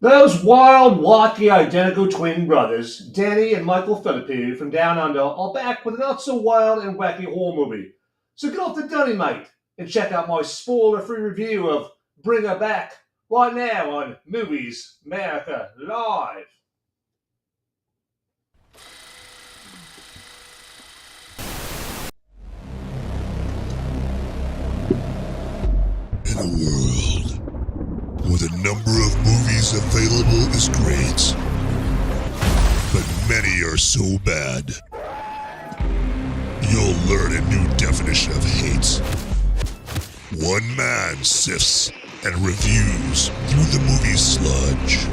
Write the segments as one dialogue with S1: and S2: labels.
S1: Those wild, wacky, identical twin brothers, Danny and Michael Philippou from Down Under, are back with a not-so-wild and wacky horror movie. So get off the dunny, mate, and check out my spoiler-free review of Bring Her Back right now on Movies Merica Live.
S2: In a world where the number of movies available is great, but many are so bad, you'll learn a new definition of hate. One man sifts and reviews through the movie sludge.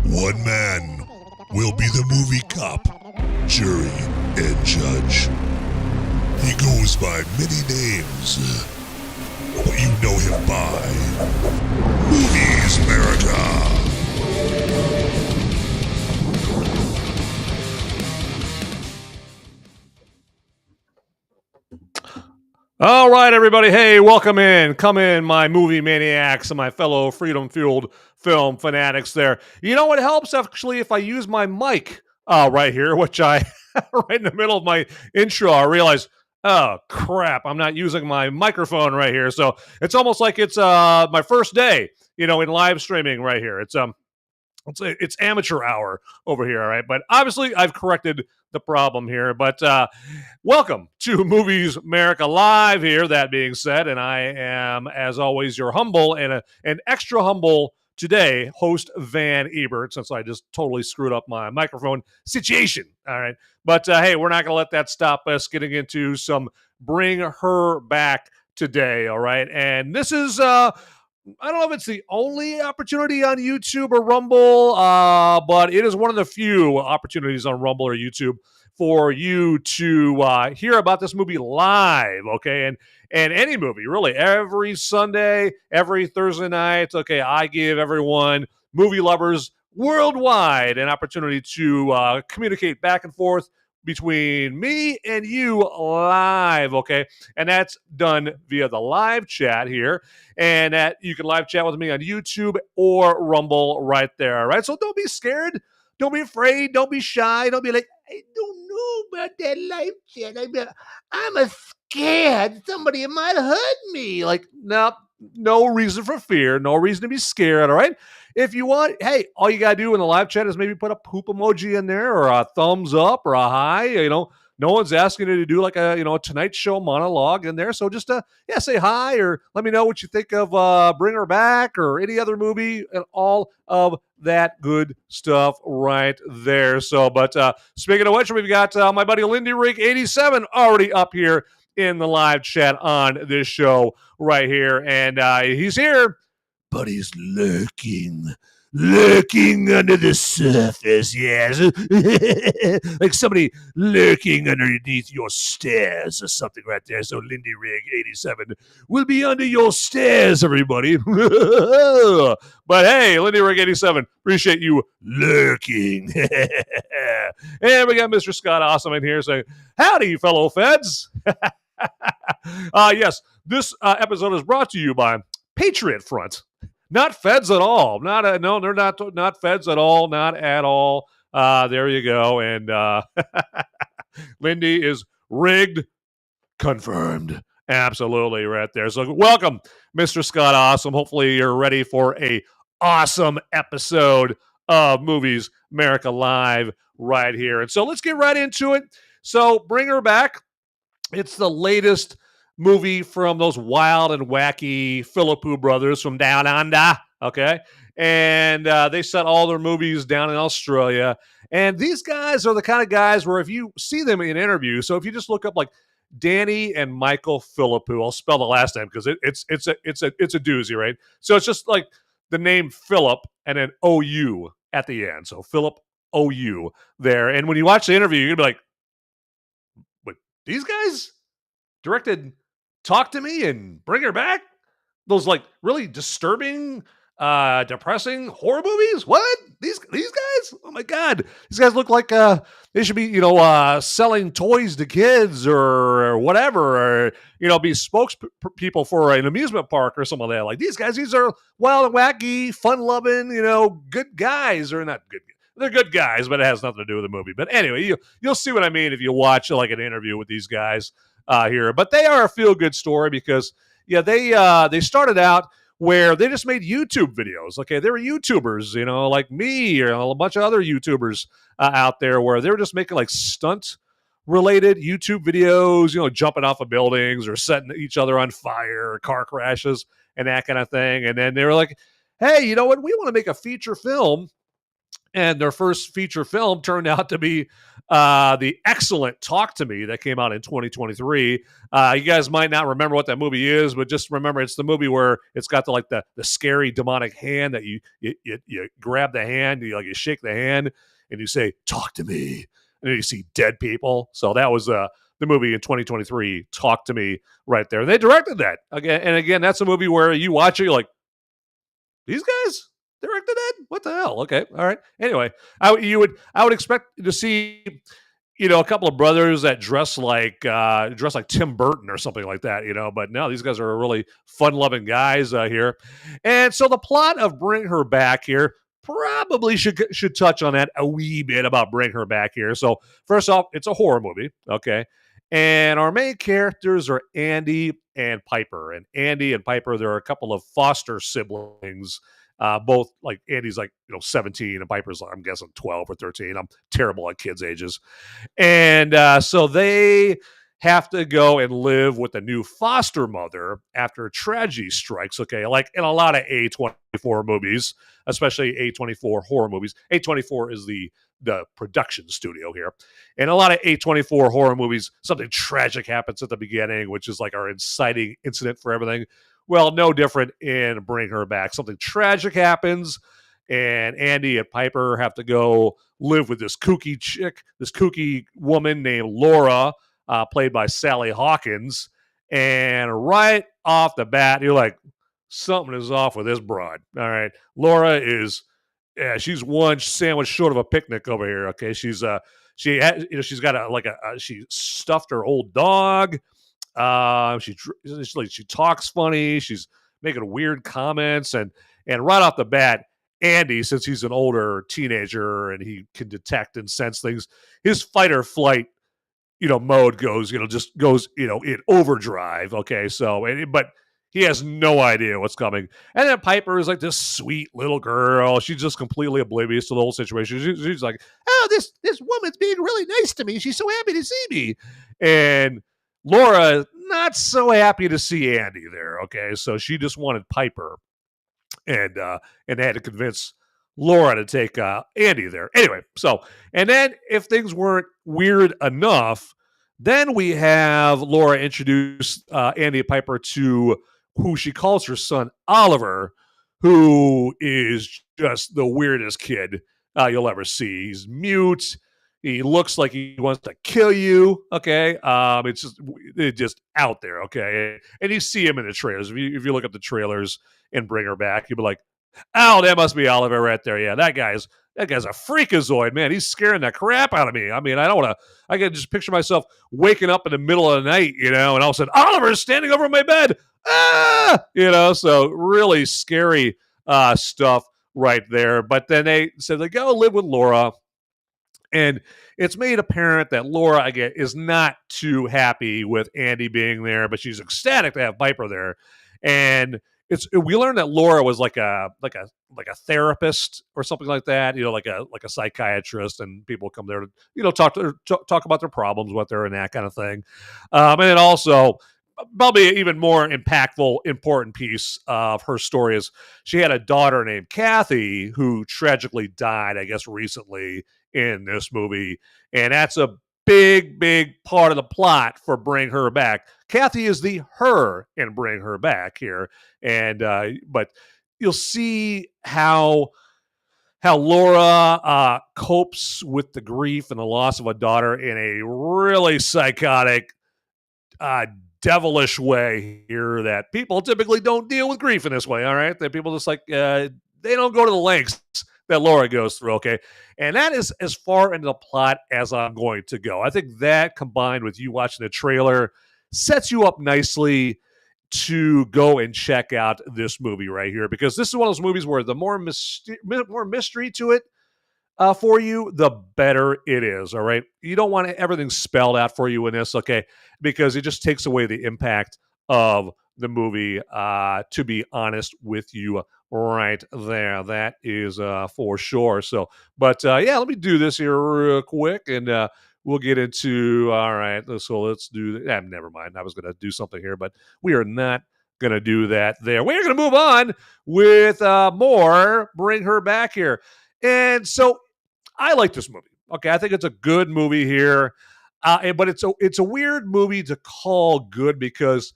S2: One man will be the movie cop, jury, and judge. He goes by many names, but you know him by Movies Merica.
S3: All right, everybody. Hey, welcome in. Come in, my movie maniacs and my fellow freedom-fueled film fanatics there. You know what helps, actually, if I use my mic right here, which I, right in the middle of my intro, I realized, oh, crap, I'm not using my microphone right here. So it's almost like it's my first day, in live streaming right here. It's amateur hour over here, all right? But obviously, I've corrected the problem here. But welcome to Movies Merica Live here, that being said. And I am, as always, your humble and an extra humble today host, Van Ebert, since I just totally screwed up my microphone situation, all right? But hey, we're not going to let that stop us getting into some Bring Her Back today, all right? And this is... I don't know if it's the only opportunity on YouTube or Rumble, but it is one of the few opportunities on Rumble or YouTube for you to hear about this movie live, okay? And any movie, really, every Sunday, every Thursday night, okay, I give everyone, movie lovers worldwide, an opportunity to communicate back and forth between me and you live, okay? And that's done via the live chat here. And that you can live chat with me on YouTube or Rumble right there, all right? So don't be scared. Don't be afraid. Don't be shy. Don't be like, I don't know about that live chat. I'm scared. Somebody might hurt me. Like, no reason for fear. No reason to be scared, all right? If you want, hey, all you got to do in the live chat is maybe put a poop emoji in there or a thumbs up or a hi. No one's asking you to do like a Tonight Show monologue in there. So just say hi or let me know what you think of Bring Her Back or any other movie and all of that good stuff right there. So, but speaking of which, we've got my buddy Lindy Rig 87 already up here in the live chat on this show right here, and he's here. But he's lurking under the surface, yes. Like somebody lurking underneath your stairs or something right there. So Lindy Rig 87 will be under your stairs, everybody. But hey, Lindy Rig 87, appreciate you lurking. And we got Mr. Scott Awesome in here saying, howdy, fellow feds. Yes, this episode is brought to you by Patriot Front. Not feds at all. No, they're not feds at all. Not at all. There you go. And Lindy is rigged, confirmed. Absolutely, right there. So welcome, Mr. Scott Awesome. Hopefully you're ready for a awesome episode of Movies Merica Live right here. And so let's get right into it. So Bring Her Back. It's the latest movie from those wild and wacky Philippou brothers from Down Under, okay? And they set all their movies down in Australia. And these guys are the kind of guys where if you see them in interviews, so if you just look up like Danny and Michael Philippou, I'll spell the last name because it's a doozy, right? So it's just like the name Philip and an OU at the end. So Philip OU there. And when you watch the interview, you're gonna be like, "But these guys directed Talk to Me and Bring Her Back?" Those like really disturbing depressing horror movies. What? These guys? Oh my god, these guys look like they should be selling toys to kids or whatever, or be spokespeople for an amusement park or something like that. Like these guys, these are wild and wacky, fun loving, good guys, or not good. They're good guys, but it has nothing to do with the movie. But anyway, you'll see what I mean if you watch like an interview with these guys here. But they are a feel good story because they started out where they just made YouTube videos. Okay, they were YouTubers, like me or a bunch of other YouTubers out there, where they were just making like stunt related YouTube videos, jumping off of buildings or setting each other on fire, car crashes, and that kind of thing. And then they were like, hey, you know what? We want to make a feature film. And their first feature film turned out to be the excellent Talk to Me that came out in 2023. You guys might not remember what that movie is, but just remember it's the movie where it's got the scary demonic hand that you grab the hand, you shake the hand, and you say, "Talk to me," and then you see dead people. So that was the movie in 2023, Talk to Me, right there. And they directed that again, and again, that's a movie where you watch it, you're like, these guys directed it? What the hell? Okay, all right. Anyway, I would expect to see, a couple of brothers that dress like Tim Burton or something like that, But no, these guys are really fun-loving guys here, and so the plot of Bring Her Back here probably should touch on that a wee bit about Bring Her Back here. So first off, it's a horror movie, okay, and our main characters are Andy and Piper, and Andy and Piper, they're a couple of foster siblings. Both like Andy's 17 and Piper's I'm guessing 12 or 13. I'm terrible at kids' ages. And so they have to go and live with a new foster mother after a tragedy strikes. Okay, like in a lot of A24 movies, especially A24 horror movies. A24 is the production studio here. In a lot of A24 horror movies, something tragic happens at the beginning, which is like our inciting incident for everything. Well, no different in Bring Her Back. Something tragic happens, and Andy and Piper have to go live with this kooky woman named Laura, played by Sally Hawkins. And right off the bat, you're like, something is off with this broad. All right, Laura she's one sandwich short of a picnic over here. Okay, she's she's got she stuffed her old dog. She talks funny. She's making weird comments, and right off the bat, Andy, since he's an older teenager and he can detect and sense things, his fight or flight, mode goes in overdrive. Okay, so but he has no idea what's coming. And then Piper is like this sweet little girl. She's just completely oblivious to the whole situation. She's like, oh, this woman's being really nice to me. She's so happy to see me, and Laura, not so happy to see Andy there, okay? So she just wanted Piper, and had to convince Laura to take Andy there. Anyway, so, and then if things weren't weird enough, then we have Laura introduce Andy and Piper to who she calls her son, Oliver, who is just the weirdest kid you'll ever see. He's mute. He looks like he wants to kill you. Okay, it's just out there. Okay, and you see him in the trailers. If you look up the trailers and Bring Her Back, you'll be like, oh, that must be Oliver right there. Yeah, that guy's a freakazoid, man. He's scaring the crap out of me. I mean, I can just picture myself waking up in the middle of the night, and all of a sudden Oliver's standing over my bed. So really scary stuff right there. But then they said they go live with Laura. And it's made apparent that Laura, again, is not too happy with Andy being there, but she's ecstatic to have Piper there. And we learned that Laura was like a therapist or something like that, like a psychiatrist, and people come there to talk about their problems with her and that kind of thing. And then also, probably even more impactful, important piece of her story is she had a daughter named Kathy who tragically died, I guess, recently in this movie. And that's a big part of the plot for Bring Her Back. Kathy is the her in Bring Her Back here. And, but you'll see how Laura copes with the grief and the loss of a daughter in a really psychotic, devilish way here that people typically don't deal with grief in this way, all right? That people just like, they don't go to the lengths that Laura goes through, okay? And that is as far into the plot as I'm going to go. I think that combined with you watching the trailer sets you up nicely to go and check out this movie right here, because this is one of those movies where the more mystery to it for you, the better it is, all right? You don't want everything spelled out for you in this, okay? Because it just takes away the impact of the movie, to be honest with you right there. That is for sure. So, but yeah, let me do this here real quick, and we'll get into, all right, so let's do, never mind. I was going to do something here, but we are not going to do that there. We're going to move on with more Bring Her Back here. And so I like this movie. Okay, I think it's a good movie here, but it's a weird movie to call good, because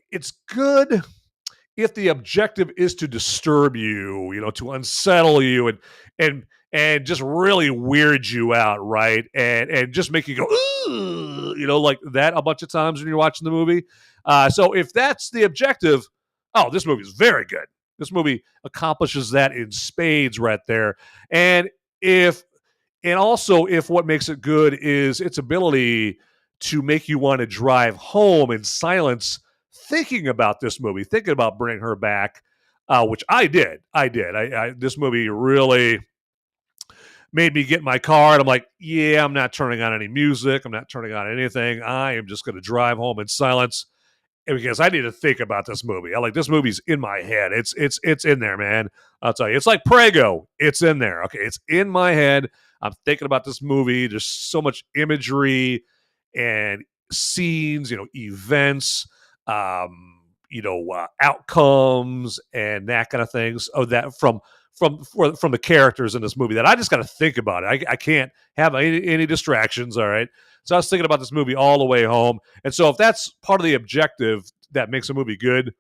S3: it's good if the objective is to disturb you, to unsettle you and just really weird you out, right? And just make you go, ooh, like that a bunch of times when you're watching the movie. So if that's the objective, oh, this movie is very good. This movie accomplishes that in spades right there. And also if what makes it good is its ability to make you want to drive home in silence, thinking about this movie, thinking about Bring Her Back, which I did. This movie really made me get in my car, and I'm like, yeah, I'm not turning on any music. I'm not turning on anything. I am just going to drive home in silence, because I need to think about this movie. This movie's in my head. It's in there, man. I'll tell you. It's like Prego. It's in there. Okay, it's in my head. I'm thinking about this movie. There's so much imagery and scenes, events, outcomes and that kind of things. Oh, that from the characters in this movie that I just got to think about it. I can't have any distractions. All right. So I was thinking about this movie all the way home. And so if that's part of the objective that makes a movie good,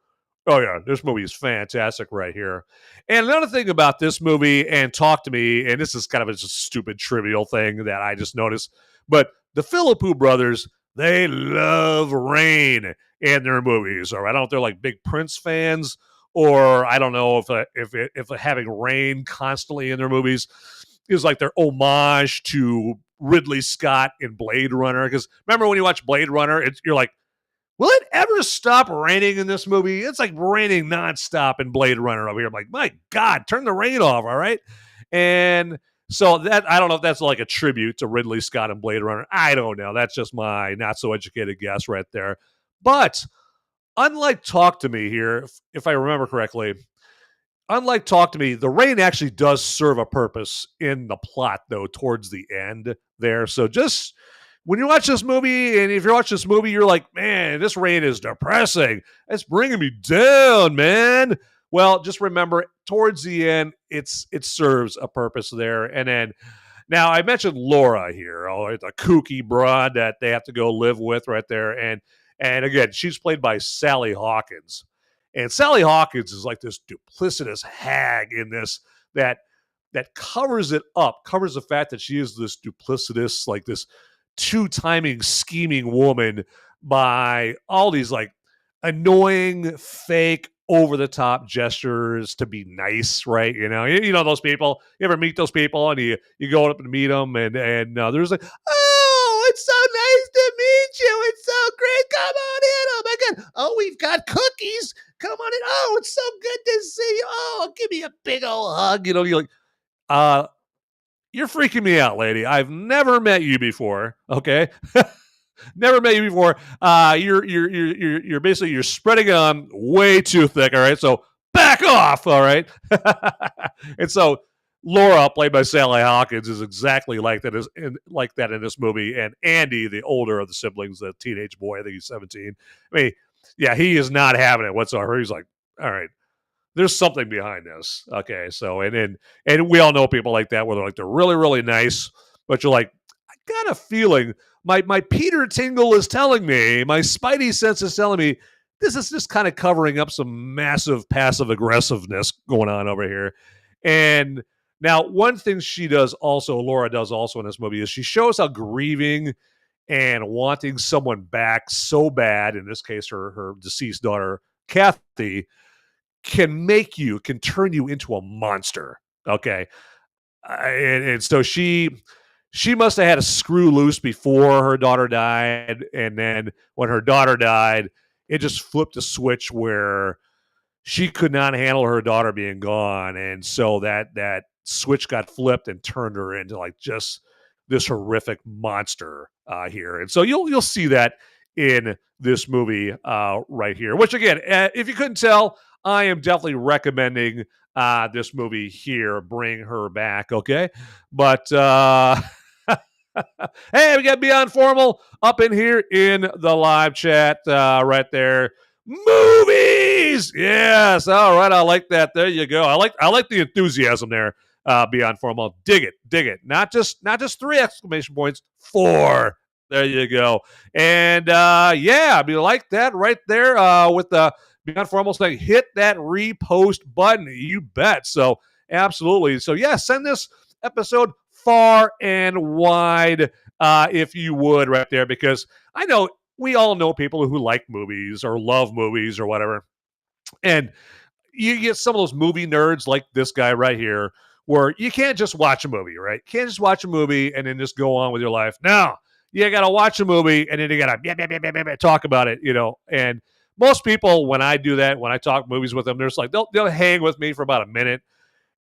S3: oh yeah, this movie is fantastic right here. And another thing about this movie, and talk to me, and this is kind of a just stupid trivial thing that I just noticed, but the Philippou brothers, they love rain in their movies. All right. I don't know if they're like big Prince fans, or I don't know if having rain constantly in their movies is like their homage to Ridley Scott in Blade Runner. Because remember when you watch Blade Runner, you're like, will it ever stop raining in this movie? It's like raining nonstop in Blade Runner over here. I'm like, my God, turn the rain off, all right? And so that, I don't know if that's like a tribute to Ridley Scott and Blade Runner. I don't know. That's just my not so educated guess right there. But unlike Talk to Me here, if I remember correctly, unlike Talk to Me, the rain actually does serve a purpose in the plot, though, towards the end there. So just when you watch this movie, and if you're watching this movie, you're like, man, this rain is depressing. It's bringing me down, man. Well, just remember, towards the end, it serves a purpose there. And then, now I mentioned Laura here, the kooky broad that they have to go live with right there. And again, she's played by Sally Hawkins. And Sally Hawkins is like this duplicitous hag in this that covers it up, covers the fact that she is this duplicitous, like this two-timing, scheming woman by all these like annoying, fake, over-the-top gestures to be nice, right? You know those people. You ever meet those people, and you go up and meet them, and there's like, oh, it's so nice to meet you. It's so great. Come on in. Oh my God. Oh, we've got cookies. Come on in. Oh, it's so good to see you. Oh, give me a big old hug. You're like, you're freaking me out, lady. I've never met you before. Okay. Never met you before. You're basically, you're spreading on way too thick. All right. So back off. All right. And so Laura, played by Sally Hawkins, is exactly like that in this movie. And Andy, the older of the siblings, the teenage boy, I think he's 17. I mean, yeah, he is not having it whatsoever. He's like, all right, there's something behind this. Okay. So, and we all know people like that, where they're really, really nice, but you're like, I got a feeling my Peter tingle is telling me, my spidey sense is telling me, this is just kind of covering up some massive passive aggressiveness going on over here. And now, one thing Laura does also in this movie, is she shows how grieving and wanting someone back so bad, in this case, her deceased daughter, Kathy, can turn you into a monster. Okay. And so she must have had a screw loose before her daughter died. And then when her daughter died, it just flipped a switch where she could not handle her daughter being gone. And so that switch got flipped and turned her into like just this horrific monster here. And so you'll see that in this movie right here, which again, if you couldn't tell, I am definitely recommending this movie here, Bring Her Back, okay? But hey, we got Beyond Formal up in here in the live chat right there. Movies! Yes, all right, I like that. There you go. I like the enthusiasm there, Beyond Formal. Dig it. Not just 3 exclamation points, 4. There you go. And yeah, I mean, like that right there with the Beyond Formal saying, hit that repost button. You bet. So absolutely. So yeah, send this episode far and wide if you would right there, because I know we all know people who like movies or love movies or whatever. And you get some of those movie nerds like this guy right here, where you can't just watch a movie, right? You can't just watch a movie and then just go on with your life. No, you got to watch a movie and then you got to talk about it, you know. And most people, when I do that, when I talk movies with them, they're just like, they'll hang with me for about a minute.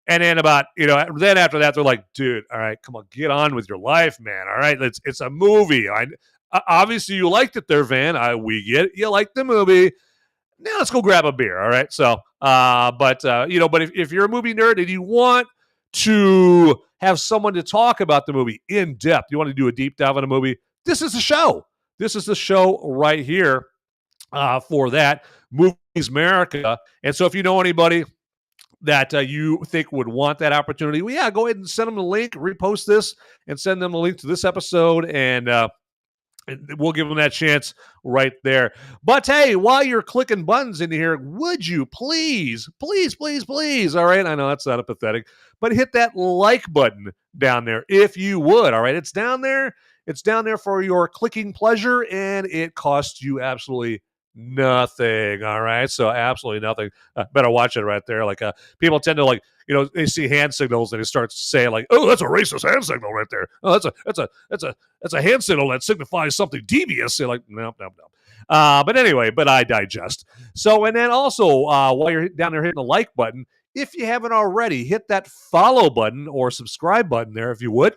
S3: And then then after that, they're like, dude, all right, come on, get on with your life, man. All right, it's a movie. Obviously you liked it there, Van. We get it. You liked the movie. Now let's go grab a beer. All right. So, but if you're a movie nerd and you want to have someone to talk about the movie in depth, you want to do a deep dive on a movie, this is the show. This is the show right here for that. Movies Merica. And so if you know anybody that you think would want that opportunity, well, yeah, go ahead and send them the link, repost this, and send them the link to this episode, and we'll give them that chance right there. But hey, while you're clicking buttons in here, would you please, all right, I know that's not pathetic, but hit that like button down there if you would, all right? It's down there. It's down there for your clicking pleasure, and it costs you absolutely nothing, all right? So absolutely nothing. Better watch it right there. Like people tend to like, they see hand signals and they start saying like, "Oh, that's a racist hand signal right there. Oh, that's a hand signal that signifies something devious." They're like, no. But anyway, but I digest. So, and then also while you're down there hitting the like button, if you haven't already, hit that follow button or subscribe button there if you would.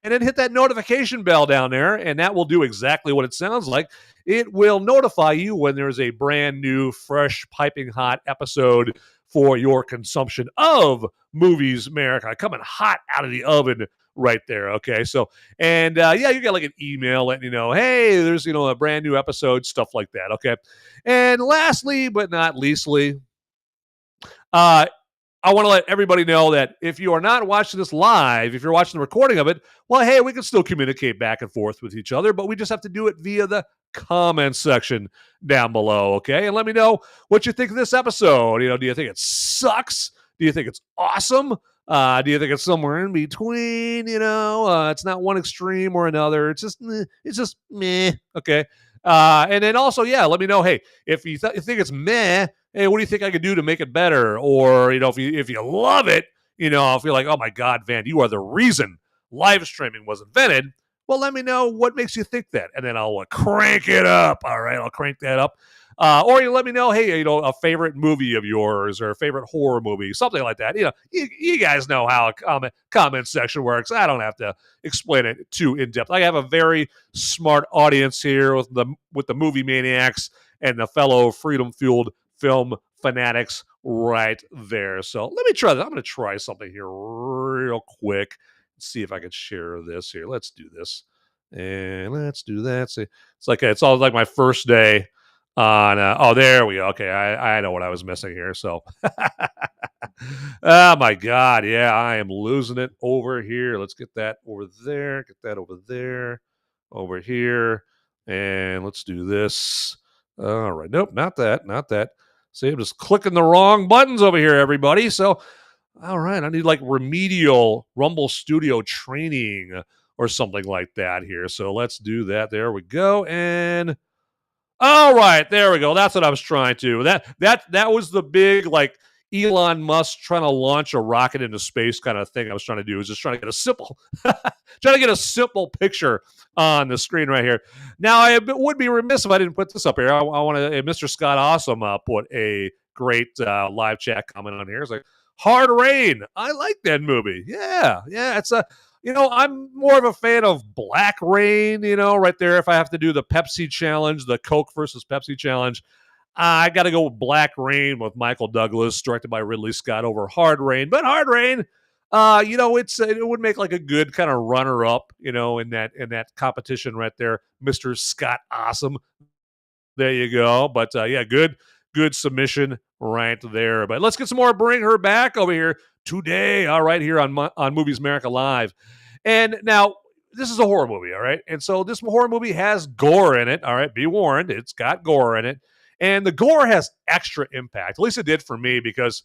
S3: And then hit that notification bell down there, and that will do exactly what it sounds like. It will notify you when there's a brand new, fresh, piping hot episode for your consumption of Movies Merica, coming hot out of the oven right there, okay? So, and yeah, you got like an email letting you know, hey, there's, a brand new episode, stuff like that, okay? And lastly, but not leastly, I want to let everybody know that if you are not watching this live, if you're watching the recording of it, well, hey, we can still communicate back and forth with each other, but we just have to do it via the comment section down below, okay? And let me know what you think of this episode. Do you think it sucks? Do you think it's awesome? Do you think it's somewhere in between? It's not one extreme or another. It's just meh, okay? And then also, yeah, let me know, hey, if you think it's meh, hey, what do you think I could do to make it better? Or, if you love it, if you're like, oh my God, Van, you are the reason live streaming was invented, well, let me know what makes you think that. And then I'll crank it up. All right, I'll crank that up. Or you let me know, hey, a favorite movie of yours or a favorite horror movie, something like that. You guys know how a comment section works. I don't have to explain it too in depth. I have a very smart audience here with the movie maniacs and the fellow freedom-fueled film fanatics right there. So let me try that. I'm going to try something here real quick. See if I can share this here. Let's do this. And let's do that. See, it's all like my first day on oh, there we go. Okay, I know what I was missing here. So oh my God, yeah, I am losing it over here. Let's get that over there, get that over there, over here, and let's do this. All right, nope, not that. See, I'm just clicking the wrong buttons over here, everybody. So all right, I need like remedial Rumble Studio training or something like that here. So let's do that. There we go. And all right, there we go. That's what I was trying to. That was the big, like, Elon Musk trying to launch a rocket into space kind of thing I was trying to do. I was just trying to get a simple picture on the screen right here. Now, I would be remiss if I didn't put this up here. I want to, Mr. Scott Awesome put a great live chat comment on here. It's like, Hard Rain. I like that movie. Yeah. It's a, I'm more of a fan of Black Rain, right there. If I have to do the Pepsi challenge, the Coke versus Pepsi challenge, I got to go with Black Rain with Michael Douglas, directed by Ridley Scott, over Hard Rain. But Hard Rain, it would make like a good kind of runner-up, in that competition right there. Mr. Scott Awesome. There you go. But good submission right there. But let's get some more Bring Her Back over here today. All right, here on Movies America Live. And now, this is a horror movie, all right? And so this horror movie has gore in it, all right? Be warned, it's got gore in it. And the gore has extra impact. At least it did for me, because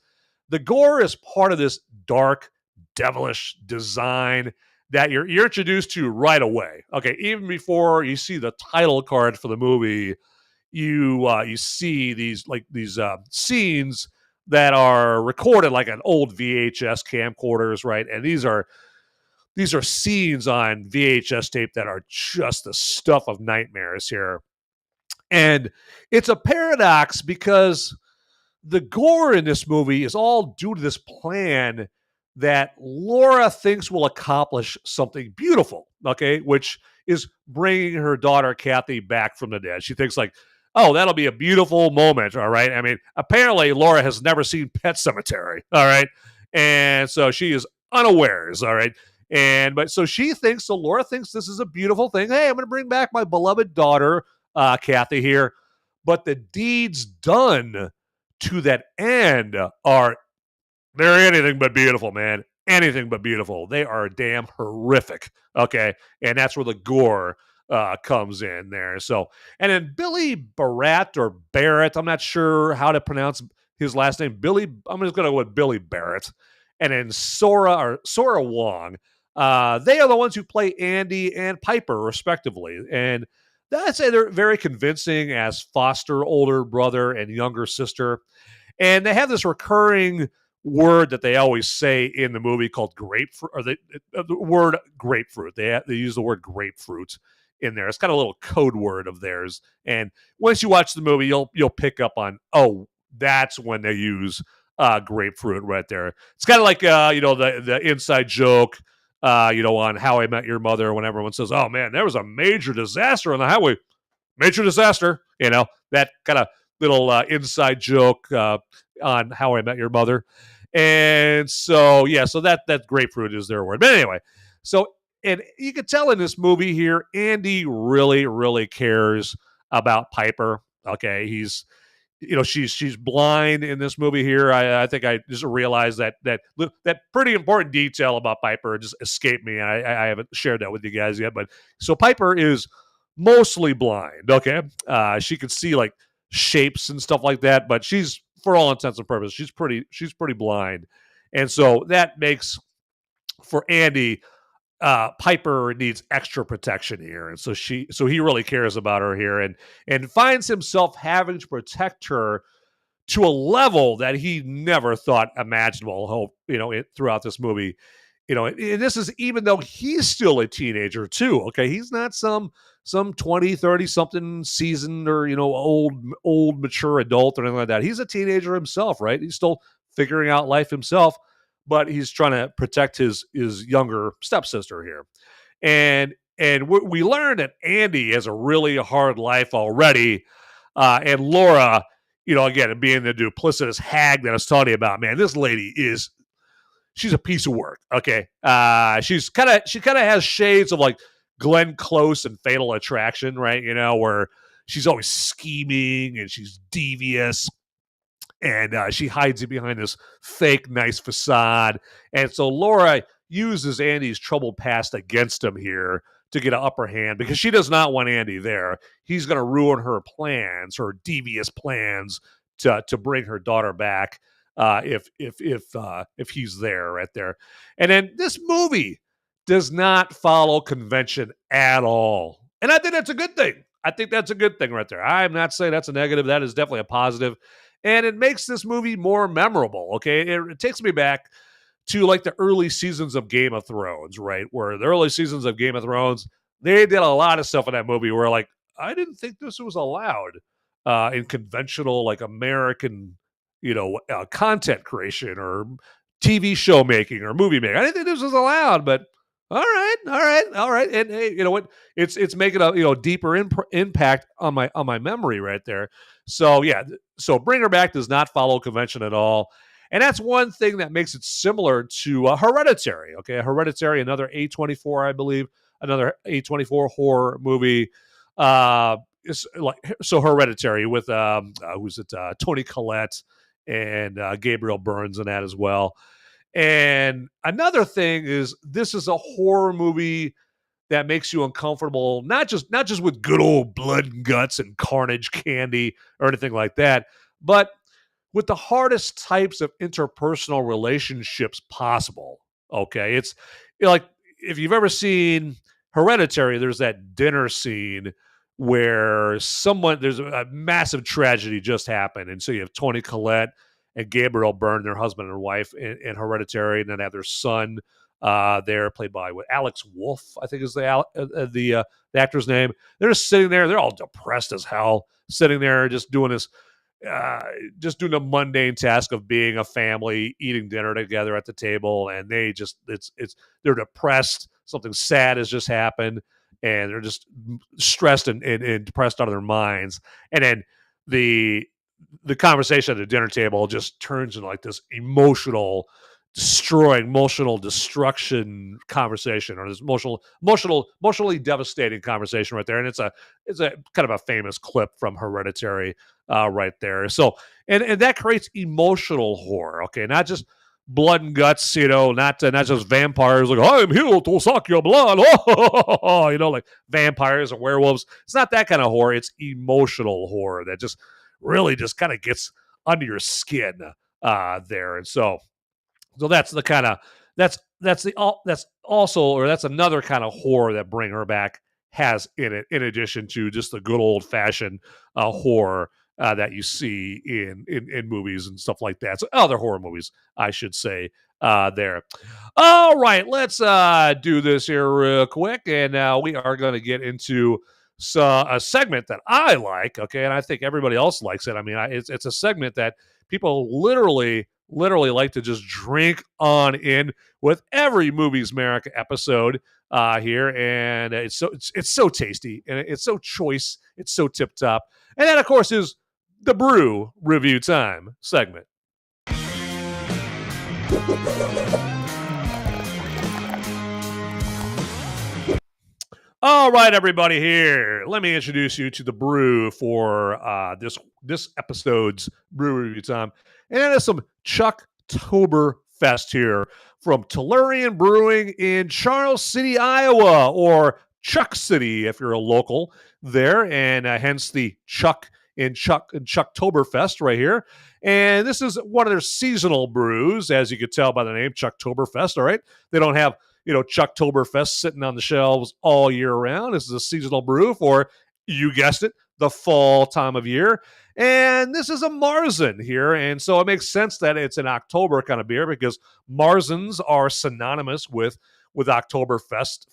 S3: the gore is part of this dark, devilish design that you're introduced to right away. Okay, even before you see the title card for the movie, you see these scenes that are recorded like an old VHS camcorders, right? And these are scenes on VHS tape that are just the stuff of nightmares here. And it's a paradox, because the gore in this movie is all due to this plan that Laura thinks will accomplish something beautiful, okay, which is bringing her daughter Kathy back from the dead. She thinks like, oh, that'll be a beautiful moment, all right? I mean, apparently Laura has never seen Pet Sematary, all right? And so she is unawares, all right? So Laura thinks this is a beautiful thing. Hey, I'm going to bring back my beloved daughter, Kathy here. But the deeds done to that end they're anything but beautiful, man. Anything but beautiful. They are damn horrific, okay? And that's where the gore comes in there. So, and then Billy Barratt or Barratt, I'm not sure how to pronounce his last name. I'm just going to go with Billy Barratt. And then Sora Wong. They are the ones who play Andy and Piper, respectively. And I'd say they're very convincing as foster older brother and younger sister. And they have this recurring word that they always say in the movie called grapefruit, or the word grapefruit. They use the word grapefruit in there. It's kind of a little code word of theirs. And once you watch the movie, you'll pick up on, oh, that's when they use grapefruit right there. It's kind of like the inside joke on How I Met Your Mother, when everyone says, oh man, there was a major disaster on the highway. Major disaster, that kind of little inside joke on How I Met Your Mother. And so, so that grapefruit is their word. But anyway, and you can tell in this movie here, Andy really, really cares about Piper. Okay, she's blind in this movie here. I think I just realized that pretty important detail about Piper just escaped me, and I haven't shared that with you guys yet. But so Piper is mostly blind. Okay, she can see like shapes and stuff like that, but she's, for all intents and purposes, she's pretty blind, and so that makes for Andy. Piper needs extra protection here, and so he really cares about her here, and finds himself having to protect her to a level that he never thought imaginable. Throughout this movie, and this is even though he's still a teenager too. Okay, he's not some 20, 30 something seasoned or old mature adult or anything like that. He's a teenager himself, right? He's still figuring out life himself. But he's trying to protect his younger stepsister here. And we learned that Andy has a really hard life already. And Laura, again, being the duplicitous hag that I was talking about, man, this lady she's a piece of work, okay? She kind of has shades of like Glenn Close and Fatal Attraction, right? Where she's always scheming and she's devious. And she hides it behind this fake nice facade. And so Laura uses Andy's troubled past against him here to get an upper hand, because she does not want Andy there. He's going to ruin her plans, her devious plans to bring her daughter back if he's there right there. And then this movie does not follow convention at all. And I think that's a good thing. I think that's a good thing right there. I'm not saying that's a negative. That is definitely a positive. And it makes this movie more memorable, okay? It takes me back to like the early seasons of Game of Thrones, right? Where the early seasons of Game of Thrones, they did a lot of stuff in that movie where like, I didn't think this was allowed in conventional like American, content creation or TV show making or movie making. I didn't think this was allowed, but all right. And hey, you know what? It's making a deeper impact on my memory right there. So yeah, so Bring Her Back does not follow convention at all. And that's one thing that makes it similar to Hereditary. Okay, Hereditary, another A24, I believe, another A24 horror movie. It's like so Hereditary with who's it? Toni Collette and Gabriel Byrne in that as well. And another thing is this is a horror movie that makes you uncomfortable, not just with good old blood and guts and carnage candy or anything like that, but with the hardest types of interpersonal relationships possible. Okay. It's like if you've ever seen Hereditary, there's that dinner scene where there's a massive tragedy just happened. And so you have Toni Collette and Gabriel Byrne, their husband and wife in Hereditary, and then have their son there, played by Alex Wolff, I think is the actor's name. They're just sitting there. They're all depressed as hell, sitting there just doing this, just doing the mundane task of being a family, eating dinner together at the table, and they just they're depressed. Something sad has just happened, and they're just stressed and depressed out of their minds. And then the conversation at the dinner table just turns into like this emotional destruction conversation, or this emotionally devastating conversation right there. And it's a kind of a famous clip from Hereditary right there. So, and that creates emotional horror. Okay. Not just blood and guts, not just vampires like, I'm here to suck your blood. Like vampires and werewolves. It's not that kind of horror. It's emotional horror that just really just kind of gets under your skin there. And so that's the kind of that's another kind of horror that Bring Her Back has in it, in addition to just the good old fashioned horror that you see in movies and stuff like that. So other horror movies, I should say, there. All right, let's do this here real quick, and we are going to get into a segment that I like. Okay, and I think everybody else likes it. I mean, it's a segment that people literally like to just drink on in with every Movies Merica episode here, and it's so tasty, and it's so choice, it's so tip top. And that, of course, is the Brew Review Time segment. All right, everybody, here. Let me introduce you to the brew for this episode's Brew Review Time. And that is some Chucktoberfest here from Tellurian Brewing in Charles City, Iowa, or Chuck City if you're a local there, and hence the Chucktoberfest right here. And this is one of their seasonal brews, as you could tell by the name, Chucktoberfest. All right, they don't have Chucktoberfest sitting on the shelves all year round. This is a seasonal brew for, you guessed it, the fall time of year. And this is a Marzen here, and so it makes sense that it's an October kind of beer because Marzens are synonymous with Oktoberfest,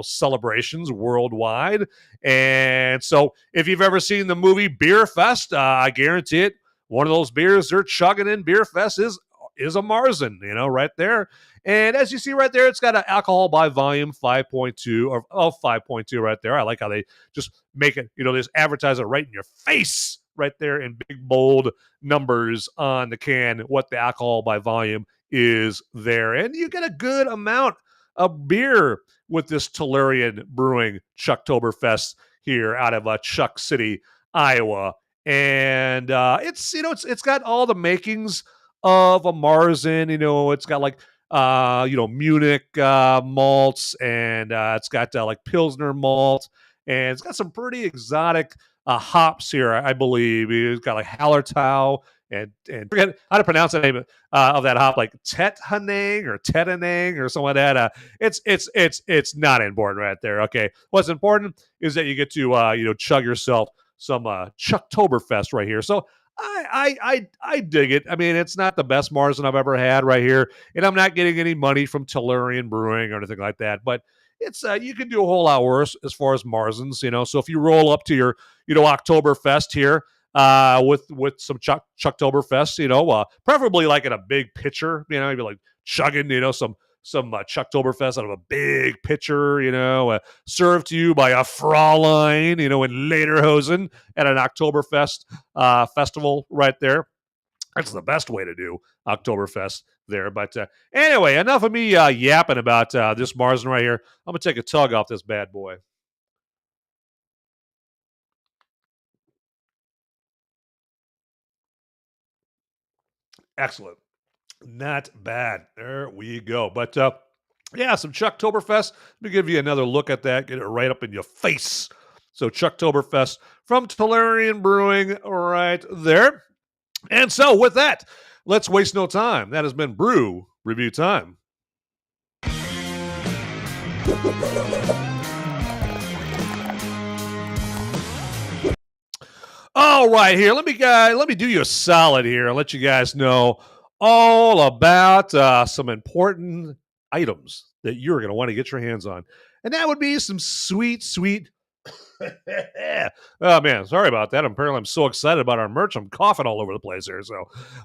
S3: celebrations worldwide. And so if you've ever seen the movie Beer Fest, I guarantee it, one of those beers they're chugging in Beer Fest is a Marzen, right there. And as you see right there, it's got an alcohol by volume 5.2 or 5.2 right there. I like how they just make it, they just advertise it right in your face right there in big bold numbers on the can, what the alcohol by volume is there. And you get a good amount of beer with this Tellurian Brewing Chucktoberfest here out of Chuck City, Iowa. And it's got all the makings of a Marzen. It's got like Munich malts, and it's got like Pilsner malt, and it's got some pretty exotic hops here, I believe. It's got like Hallertau and forget how to pronounce the name of that hop, like Tethanang or Tetanang or something like that. It's not important right there. Okay, what's important is that you get to chug yourself some Chucktoberfest right here. So I dig it. I mean, it's not the best Marzen I've ever had right here, and I'm not getting any money from Tellurian Brewing or anything like that. But it's you can do a whole lot worse as far as Marzens, So if you roll up to your Oktoberfest here with some Chucktoberfest, preferably like in a big pitcher, maybe like chugging, some Chucktoberfest out of a big pitcher, served to you by a Fraulein, in Lederhosen at an Oktoberfest festival right there. That's the best way to do Oktoberfest there. But anyway, enough of me yapping about this Marzen right here. I'm going to take a tug off this bad boy. Excellent. Not bad. There we go. But yeah, some Chucktoberfest. Let me give you another look at that. Get it right up in your face. So Chucktoberfest from Tellurian Brewing right there. And so with that, let's waste no time. That has been Brew Review Time. All right, here. Let me do you a solid here and let you guys know all about some important items that you're going to want to get your hands on. And that would be some sweet oh man, sorry about that. Apparently I'm so excited about our merch. I'm coughing all over the place here.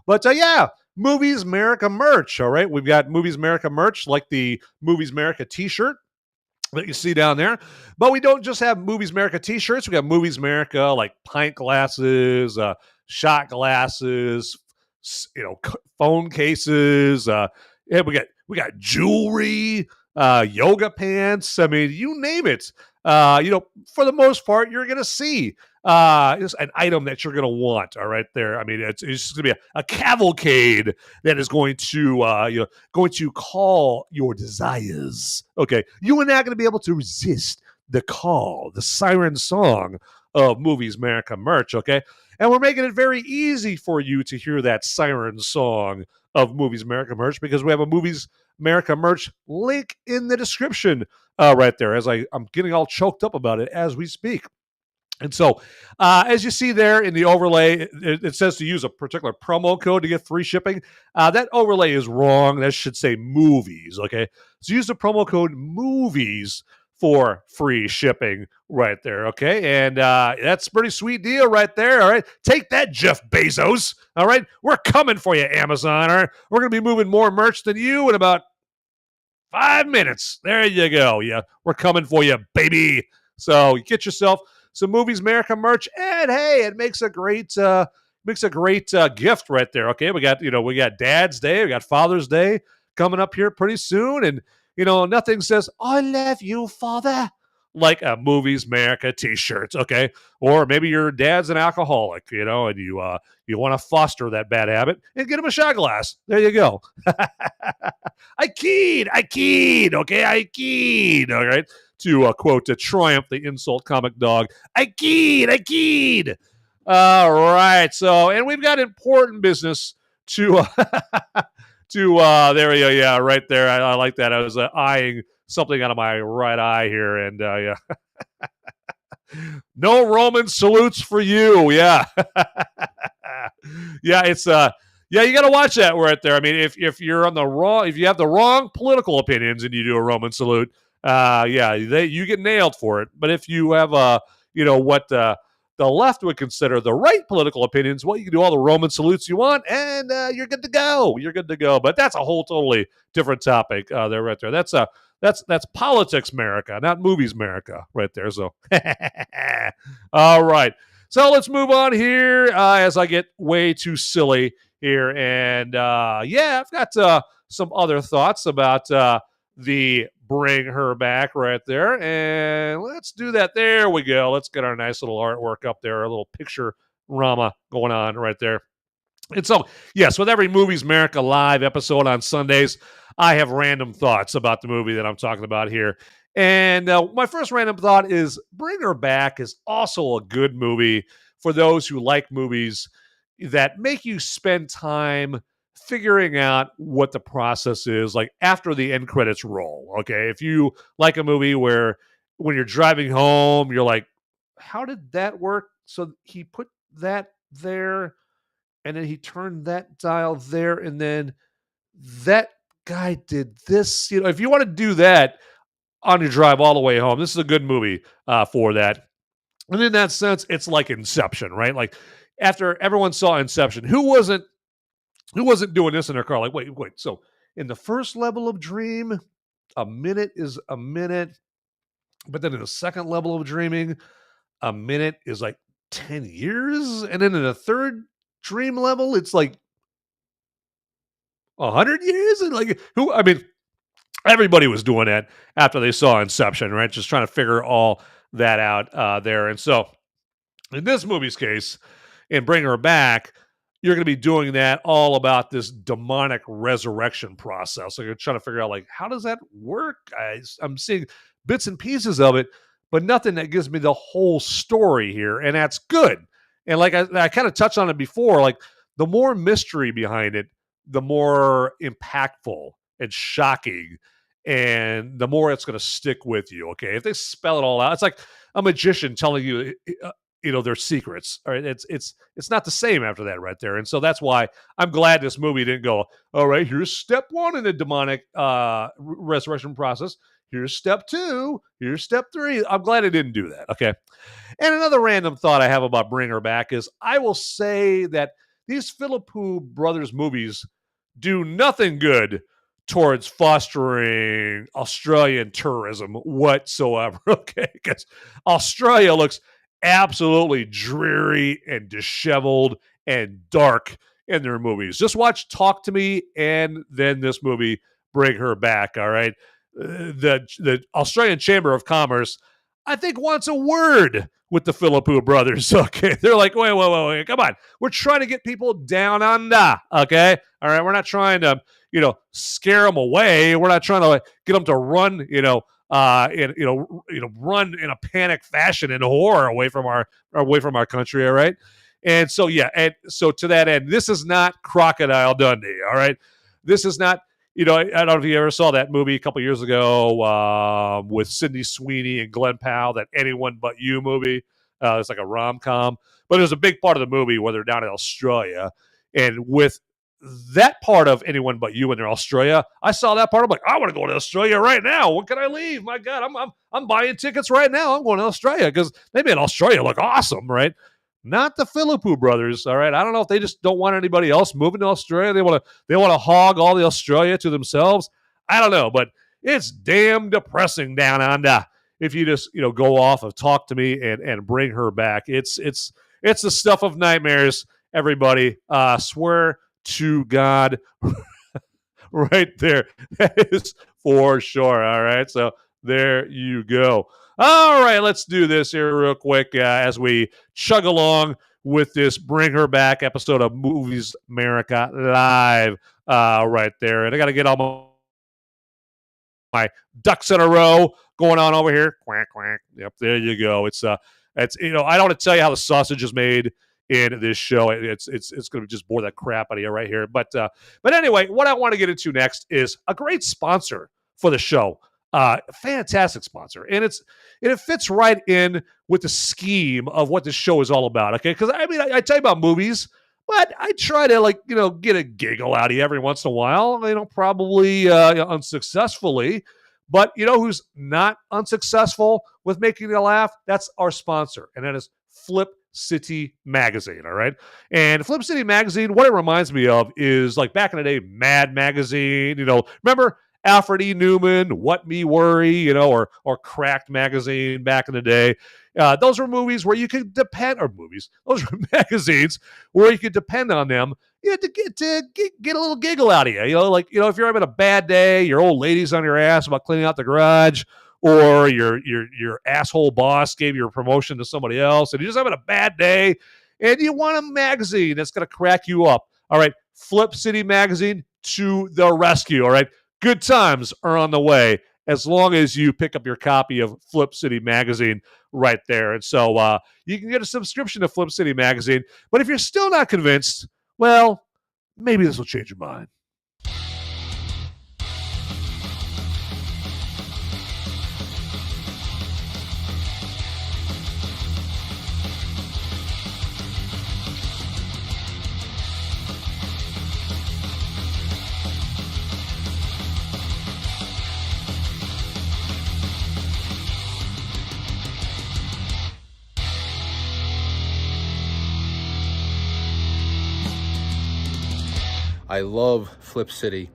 S3: But yeah, Movies Merica merch. All right. We've got Movies Merica merch, like the Movies Merica t-shirt that you see down there. But we don't just have Movies Merica t-shirts. We got Movies Merica like pint glasses, shot glasses, phone cases. Yeah, we got jewelry, yoga pants. I mean, you name it. For the most part, you're going to see it's an item that you're going to want. All right, there. I mean, it's just going to be a cavalcade that is going to call your desires. Okay, you are not going to be able to resist the call, the siren song of Movies Merica merch. Okay, and we're making it very easy for you to hear that siren song of Movies Merica merch because we have a Movies Merica merch link in the description right there as I'm getting all choked up about it as we speak. And so as you see there in the overlay, it says to use a particular promo code to get free shipping. That overlay is wrong. That should say movies, okay? So use the promo code movies for free shipping right there, okay? And that's a pretty sweet deal right there, all right? Take that, Jeff Bezos, all right? We're coming for you, Amazon, all right? We're going to be moving more merch than you in about 5 minutes. There you go. Yeah, we're coming for you, baby. So you get yourself some Movies Merica merch, and hey, it makes a great gift right there. Okay, we got Dad's Day, we got Father's Day coming up here pretty soon, and nothing says "I love you, Father" like a Movies Merica t-shirt. Okay, or maybe your dad's an alcoholic, and you want to foster that bad habit and get him a shot glass. There you go. I keyed. Okay, I keyed. All right. To quote to Triumph, the insult comic dog. I keyed. All right. So, and we've got important business to there we go. Yeah, right there. I like that. I was eyeing something out of my right eye here, and yeah. No Roman salutes for you. Yeah. Yeah, it's yeah, you got to watch that right there. I mean, if you're on if you have the wrong political opinions and you do a Roman salute, yeah, you get nailed for it. But if you have what the left would consider the right political opinions, well, you can do all the Roman salutes you want, and you're good to go. You're good to go. But that's a whole totally different topic there, right there. That's politics, Merica, not movies, Merica, right there. So, all right. So let's move on here as I get way too silly here, and yeah, I've got some other thoughts about the bring her back right there, and let's do that. There we go. Let's get our nice little artwork up there, a little picture rama going on right there. And so, yes, with every Movies Merica live episode on Sundays, I have random thoughts about the movie that I'm talking about here. And my first random thought is Bring Her Back is also a good movie for those who like movies that make you spend time figuring out what the process is like after the end credits roll. Okay. If you like a movie where when you're driving home, you're like, how did that work? So he put that there and then he turned that dial there and then that guy did this. If you want to do that on your drive all the way home, this is a good movie for that. And in that sense, it's like Inception, right? Like after everyone saw Inception, who wasn't doing this in their car? Like, wait. So in the first level of dream, a minute is a minute. But then in the second level of dreaming, a minute is like 10 years. And then in the third dream level, it's like 100 years. And like, everybody was doing that after they saw Inception, right? Just trying to figure all that out there. And so in this movie's case, in Bring Her Back, you're going to be doing that all about this demonic resurrection process. So you're trying to figure out, like, how does that work, guys? I'm seeing bits and pieces of it, but nothing that gives me the whole story here. And that's good. And like I kind of touched on it before, like the more mystery behind it, the more impactful and shocking and the more it's going to stick with you. Okay. If they spell it all out, it's like a magician telling you, their secrets. All right. It's not the same after that right there. And so that's why I'm glad this movie didn't go, all right, here's step 1 in the demonic resurrection process. Here's step 2. Here's step 3. I'm glad it didn't do that. Okay. And another random thought I have about Bring Her Back is I will say that these Philippou brothers movies do nothing good towards fostering Australian tourism whatsoever. Okay. Because Australia looks absolutely dreary and disheveled and dark in their movies. Just watch Talk to Me and then this movie, Bring Her Back. All right. The Australian Chamber of Commerce, I think, wants a word with the Philippou brothers. Okay. They're like, wait. Come on. We're trying to get people down under. Okay. All right. We're not trying to, scare them away. We're not trying to get them to run, run in a panic fashion in horror away from our country. All right. And so, and so to that end, this is not Crocodile Dundee. All right. This is not, I don't know if you ever saw that movie a couple years ago with Sydney Sweeney and Glenn Powell, that Anyone But You movie. It's like a rom-com. But there's a big part of the movie where they're down in Australia. And with that part of Anyone But You when they're in Australia, I saw that part. I'm like, I want to go to Australia right now. When can I leave? My God, I'm buying tickets right now. I'm going to Australia because they made Australia look awesome, right? Not the Philippou brothers, all right? I don't know if they just don't want anybody else moving to Australia. They want to hog all the Australia to themselves. I don't know, but it's damn depressing down under if you just, go off of Talk to Me and Bring Her Back. It's the stuff of nightmares, everybody. Swear to God right there. That is for sure, all right? So there you go. All right, let's do this here real quick as we chug along with this Bring Her Back episode of Movies Merica Live right there. And I got to get all my ducks in a row going on over here. Quack, quack. Yep, there you go. It's I don't want to tell you how the sausage is made in this show. It's going to just bore that crap out of you right here. But anyway, what I want to get into next is a great sponsor for the show. Fantastic sponsor, and it fits right in with the scheme of what this show is all about. Okay, because I tell you about movies, but I try to get a giggle out of you every once in a while. Probably unsuccessfully, but who's not unsuccessful with making you laugh? That's our sponsor, and that is Flip City Magazine. All right, and Flip City Magazine, what it reminds me of is like back in the day, Mad Magazine. Remember Alfred E. Newman, What Me Worry, or Cracked Magazine back in the day. Those were movies where you could depend, or movies, those were magazines where you could depend on them to get a little giggle out of you. If you're having a bad day, your old lady's on your ass about cleaning out the garage, or your asshole boss gave you a promotion to somebody else, and you're just having a bad day, and you want a magazine that's going to crack you up. All right, Flip City Magazine to the rescue. All right. Good times are on the way, as long as you pick up your copy of Flip City Magazine right there. And so you can get a subscription to Flip City Magazine. But if you're still not convinced, well, maybe this will change your mind.
S4: I love Flip City.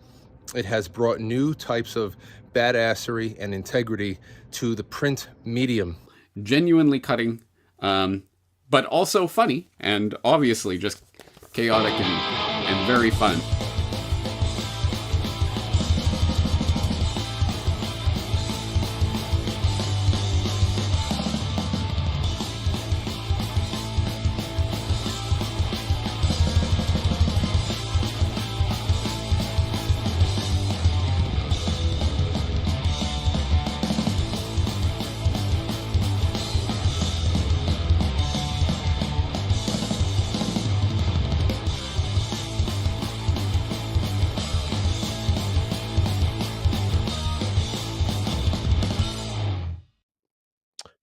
S4: It has brought new types of badassery and integrity to the print medium.
S5: Genuinely cutting, but also funny, and obviously just chaotic and very fun.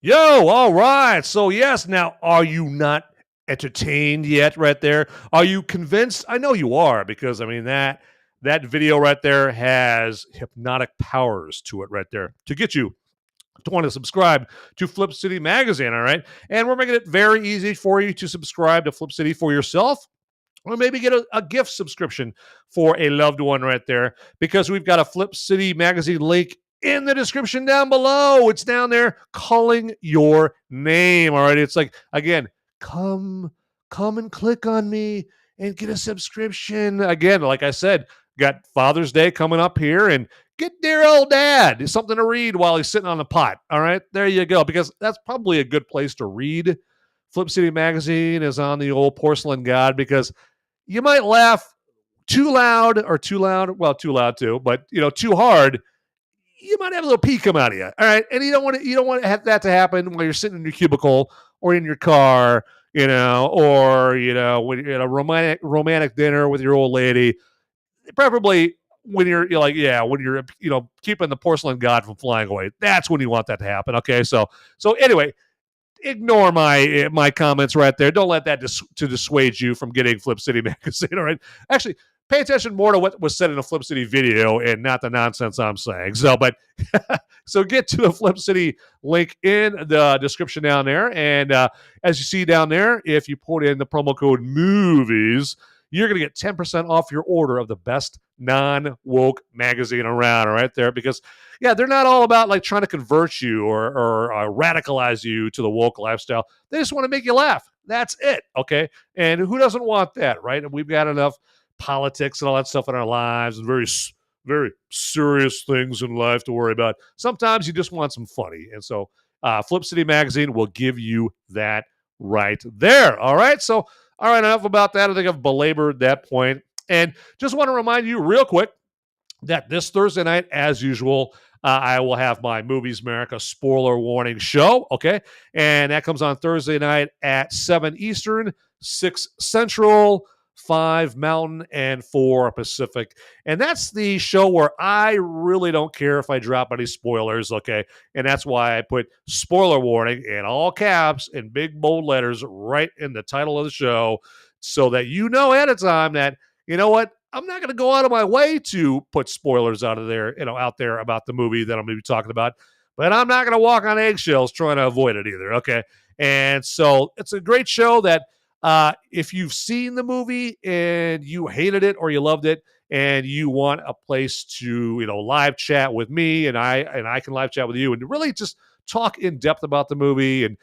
S3: Yo, all right. So, yes, now, are you not entertained yet right there? Are you convinced? I know you are, because, I mean, that video right there has hypnotic powers to it right there to get you to want to subscribe to Flip City Magazine, all right? And we're making it very easy for you to subscribe to Flip City for yourself, or maybe get a gift subscription for a loved one right there, because we've got a Flip City Magazine link in the description down below. It's down there calling your name, all right? It's like, again, come and click on me and get a subscription. Again, like I said, got Father's Day coming up here, and get dear old dad something to read while he's sitting on the pot, all right? There you go, because that's probably a good place to read. Flip City Magazine is on the old porcelain god, because you might laugh too loud, well, too loud too, but, too hard. You might have a little pee come out of you, all right? And you don't want that to happen while you're sitting in your cubicle or in your car, or when you're at a romantic dinner with your old lady. Preferably when you're keeping the porcelain god from flying away. That's when you want that to happen. Okay, so anyway, ignore my comments right there. Don't let that to dissuade you from getting Flip City Magazine. All right, actually, pay attention more to what was said in a Flip City video and not the nonsense I'm saying. So get to the Flip City link in the description down there, and as you see down there, if you put in the promo code MOVIES, you're going to get 10% off your order of the best non-woke magazine around, right there. Because, yeah, they're not all about like trying to convert you or radicalize you to the woke lifestyle. They just want to make you laugh. That's it, okay? And who doesn't want that, right? And we've got enough politics and all that stuff in our lives and very, very serious things in life to worry about. Sometimes you just want some funny. And so Flip City Magazine will give you that right there, all right? So, all right, enough about that. I think I've belabored that point. And just want to remind you real quick that this Thursday night, as usual, I will have my Movies Merica spoiler warning show, okay? And that comes on Thursday night at 7 Eastern, 6 Central, 5 Mountain, and 4 Pacific. And that's the show where I really don't care if I drop any spoilers, okay? And that's why I put spoiler warning in all caps in big bold letters right in the title of the show, so that you know ahead of time that, you know what, I'm not going to go out of my way to put spoilers out there about the movie that I'm going to be talking about, but I'm not going to walk on eggshells trying to avoid it either, okay? And so it's a great show that if you've seen the movie and you hated it or you loved it and you want a place to, live chat with me and I can live chat with you and really just talk in depth about the movie and,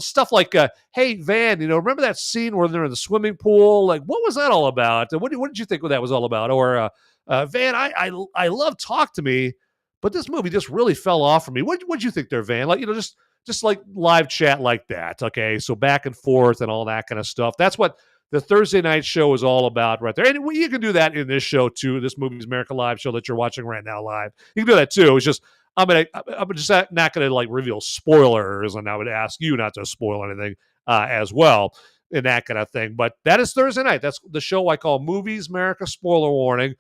S3: stuff like, hey, Van, remember that scene where they're in the swimming pool? Like, what was that all about? What did you think that was all about? Or, Van, I love Talk to Me, but this movie just really fell off for me. What'd you think there, Van? Like, just like live chat like that, okay? So back and forth and all that kind of stuff. That's what the Thursday night show is all about right there. And you can do that in this show too, this Movies Merica live show that you're watching right now live. You can do that too. It's just I'm just not gonna like reveal spoilers, and I would ask you not to spoil anything as well and that kind of thing. But that is Thursday night. That's the show I call Movies Merica Spoiler Warning.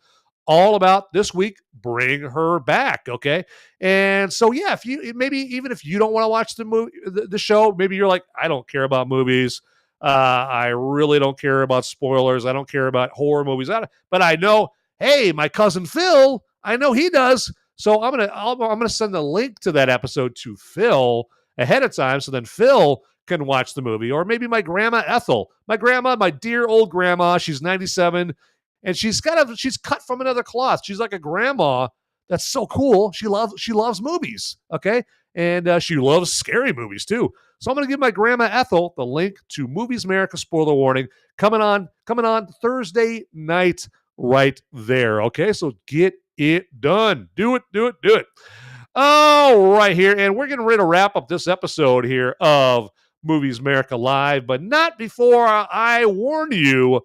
S3: All about this week, Bring Her Back. Okay, and so yeah, if you maybe even if you don't want to watch the movie, the show, maybe you're like, I don't care about movies. I really don't care about spoilers. I don't care about horror movies. But I know, hey, my cousin Phil, I know he does. So I'm gonna send the link to that episode to Phil ahead of time, so then Phil can watch the movie. Or maybe my grandma Ethel, my dear old grandma. She's 97, and she's cut from another cloth. She's like a grandma that's so cool. She loves movies. Okay, and she loves scary movies too. So I'm going to give my grandma Ethel the link to Movies Merica Spoiler Warning coming on Thursday night right there. Okay, so get it done. Do it. All right, here, and we're getting ready to wrap up this episode here of Movies Merica Live, but not before I warn you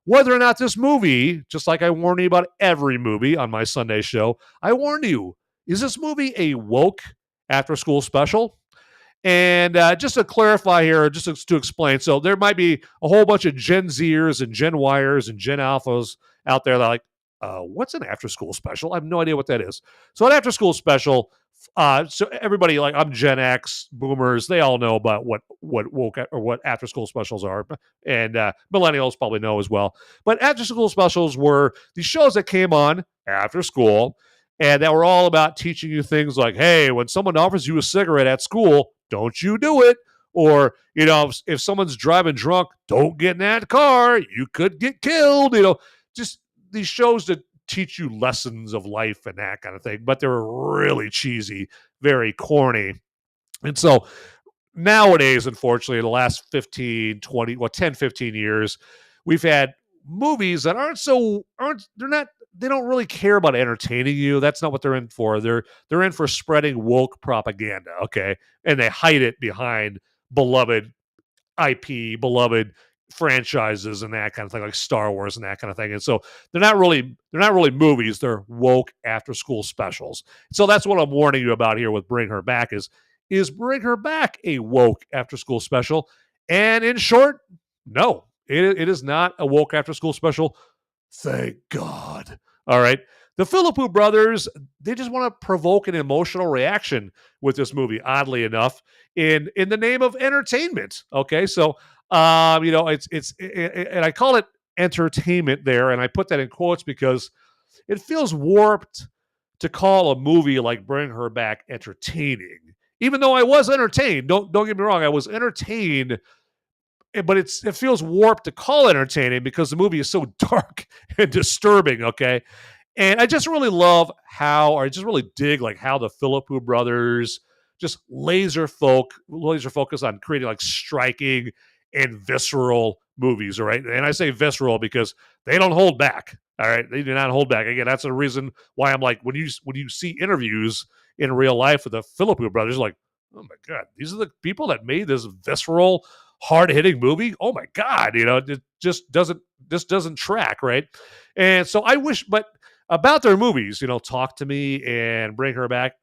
S3: whether or not this movie, just like I warn you about every movie on my Sunday show, I warn you, is this movie a woke after-school special? And just to clarify here, just to explain, so there might be a whole bunch of Gen Zers and Gen Yers and Gen Alphas out there that are like, what's an after-school special? I have no idea what that is. So an after-school special, so everybody, like I'm Gen X, boomers, they all know about what woke or what after-school specials are, and millennials probably know as well. But after-school specials were these shows that came on after school, and that were all about teaching you things like, hey, when someone offers you a cigarette at school, don't you do it. Or, if someone's driving drunk, don't get in that car. You could get killed. Just these shows that teach you lessons of life and that kind of thing. But they were really cheesy, very corny. And so nowadays, unfortunately, the last 10, 15 years, we've had movies that they don't really care about entertaining you. That's not what they're in for. They're in for spreading woke propaganda, okay? And they hide it behind beloved IP, beloved franchises and that kind of thing, like Star Wars and that kind of thing. And so they're not really movies, they're woke after school specials. So that's what I'm warning you about here with Bring Her Back is Bring Her Back a woke after school special? And in short, no. It is not a woke after school special. Thank God. All right. The Philippou brothers, they just want to provoke an emotional reaction with this movie, oddly enough, in the name of entertainment. Okay. So, it's and I call it entertainment there, and I put that in quotes because it feels warped to call a movie like Bring Her Back entertaining. Even though I was entertained, don't get me wrong, I was entertained, but it feels warped to call it entertaining because the movie is so dark and disturbing, okay? And I just really dig like how the Philippou brothers just laser focus on creating like striking and visceral movies, all right? And I say visceral because they don't hold back, all right? They do not hold back. Again, that's the reason why I'm like, when you see interviews in real life with the Philippou brothers, like, oh my God, these are the people that made this visceral, hard-hitting movie. Oh my God, it just doesn't track, right? And so I wish, but about their movies, Talk to Me and Bring Her Back,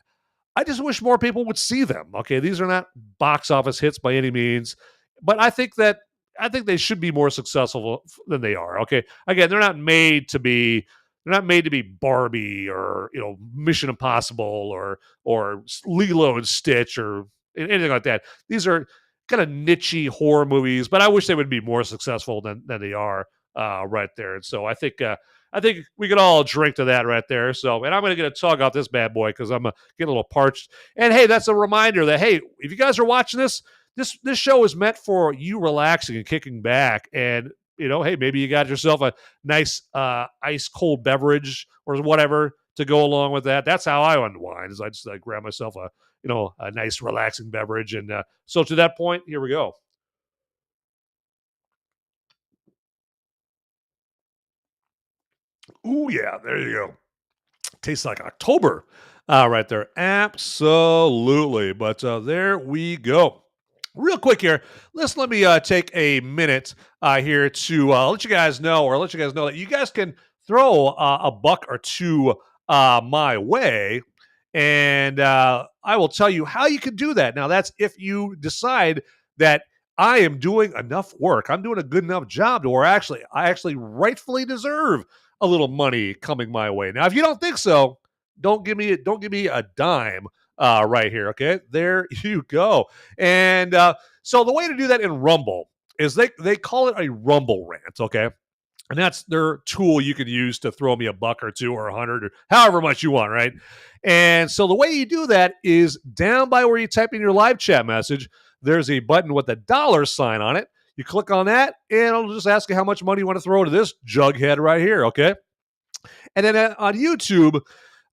S3: I just wish more people would see them. Okay, these are not box office hits by any means, but I think they should be more successful than they are. Okay, again, they're not made to be Barbie or Mission Impossible or Lilo and Stitch or anything like that. These are kind of niche horror movies, but I wish they would be more successful than they are right there. And so I think we could all drink to that right there. So, and I'm going to get a tug off this bad boy because I'm getting a little parched. And hey, that's a reminder that, hey, if you guys are watching this show is meant for you relaxing and kicking back. And, hey, maybe you got yourself a nice ice cold beverage or whatever to go along with that. That's how I unwind, is I just grab myself a nice relaxing beverage. And so to that point, here we go. Ooh, yeah, there you go. Tastes like October right there. Absolutely. But there we go. Real quick here, let me take a minute here to let you guys know that you guys can throw a buck or two my way And I will tell you how you can do that. Now, that's if you decide that I am doing enough work. I'm doing a good enough job to where I actually rightfully deserve a little money coming my way. Now, if you don't think so, don't give me a dime right here. Okay, there you go. And so the way to do that in Rumble is they call it a Rumble rant. Okay. And that's their tool you can use to throw me a buck or two or 100 or however much you want, right? And so the way you do that is down by where you type in your live chat message, there's a button with a $sign on it. You click on that, and it'll just ask you how much money you want to throw to this jughead right here, okay? And then on YouTube,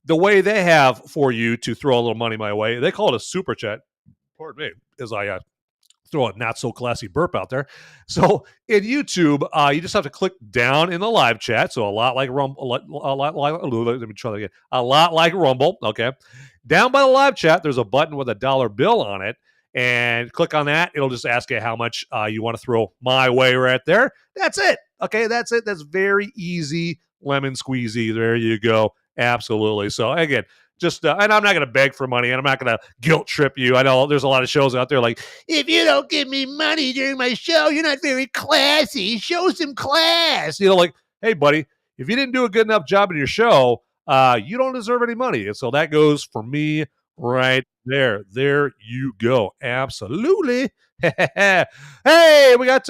S3: the way they have for you to throw a little money my way, they call it a super chat. Pardon me, as I throw a not so classy burp out there. So in YouTube, you just have to click down in the live chat. So a lot like Rumble. Let me try that again. A lot like Rumble. Okay. Down by the live chat, there's a button with a dollar bill on it. And click on that. It'll just ask you how much you want to throw my way right there. That's it. Okay. That's it. That's very easy. Lemon squeezy. There you go. Absolutely. So again, just and I'm not going to beg for money, and I'm not going to guilt trip you. I know there's a lot of shows out there like, if you don't give me money during my show, you're not very classy. Show some class. You know, like, hey, buddy, if you didn't do a good enough job in your show, you don't deserve any money. And so that goes for me right there. There you go. Absolutely. Hey, we got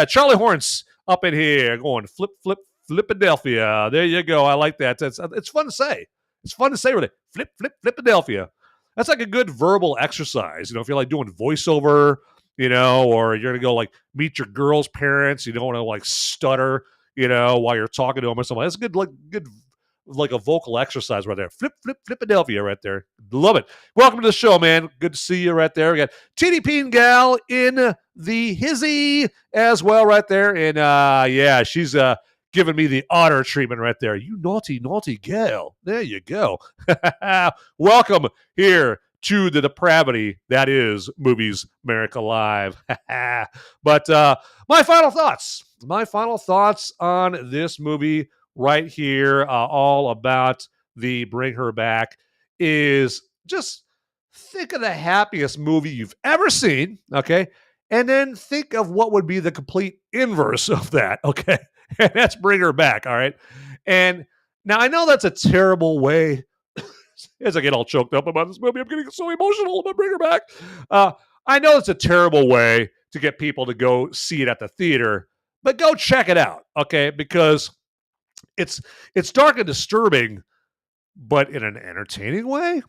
S3: Charlie Horns up in here going flip. Philadelphia. There you go. I like that. It's fun to say. It's fun to say, really. Philadelphia. That's like a good verbal exercise. You know, if you're like doing voiceover, you know, or you're going to go like meet your girl's parents, you don't want to like stutter, you know, while you're talking to them or something. That's a good like a vocal exercise right there. Philadelphia right there. Love it. Welcome to the show, man. Good to see you right there. We got TDP and Gal in the hizzy as well right there. And yeah, she's giving me the honor treatment right there. You naughty, naughty gal. There you go. Welcome here to the depravity that is Movies Merica Live. But my final thoughts on this movie right here, all about the Bring Her Back, is just think of the happiest movie you've ever seen, okay? And then think of what would be the complete inverse of that, okay? And that's Bring Her Back, all right? And now I know that's a terrible way, as I get all choked up about this movie, I'm getting so emotional about Bring Her Back. I know it's a terrible way to get people to go see it at the theater, but go check it out, okay? Because it's dark and disturbing, but in an entertaining way.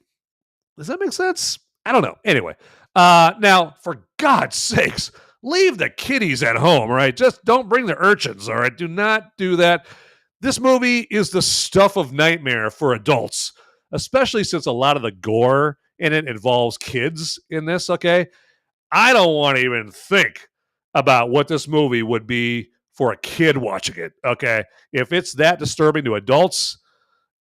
S3: Does that make sense? I don't know. Anyway, now, for God's sakes, leave the kiddies at home, all right? Just don't bring the urchins, all right? Do not do that. This movie is the stuff of nightmare for adults, especially since a lot of the gore in it involves kids in this, okay? I don't want to even think about what this movie would be for a kid watching it, okay? If it's that disturbing to adults,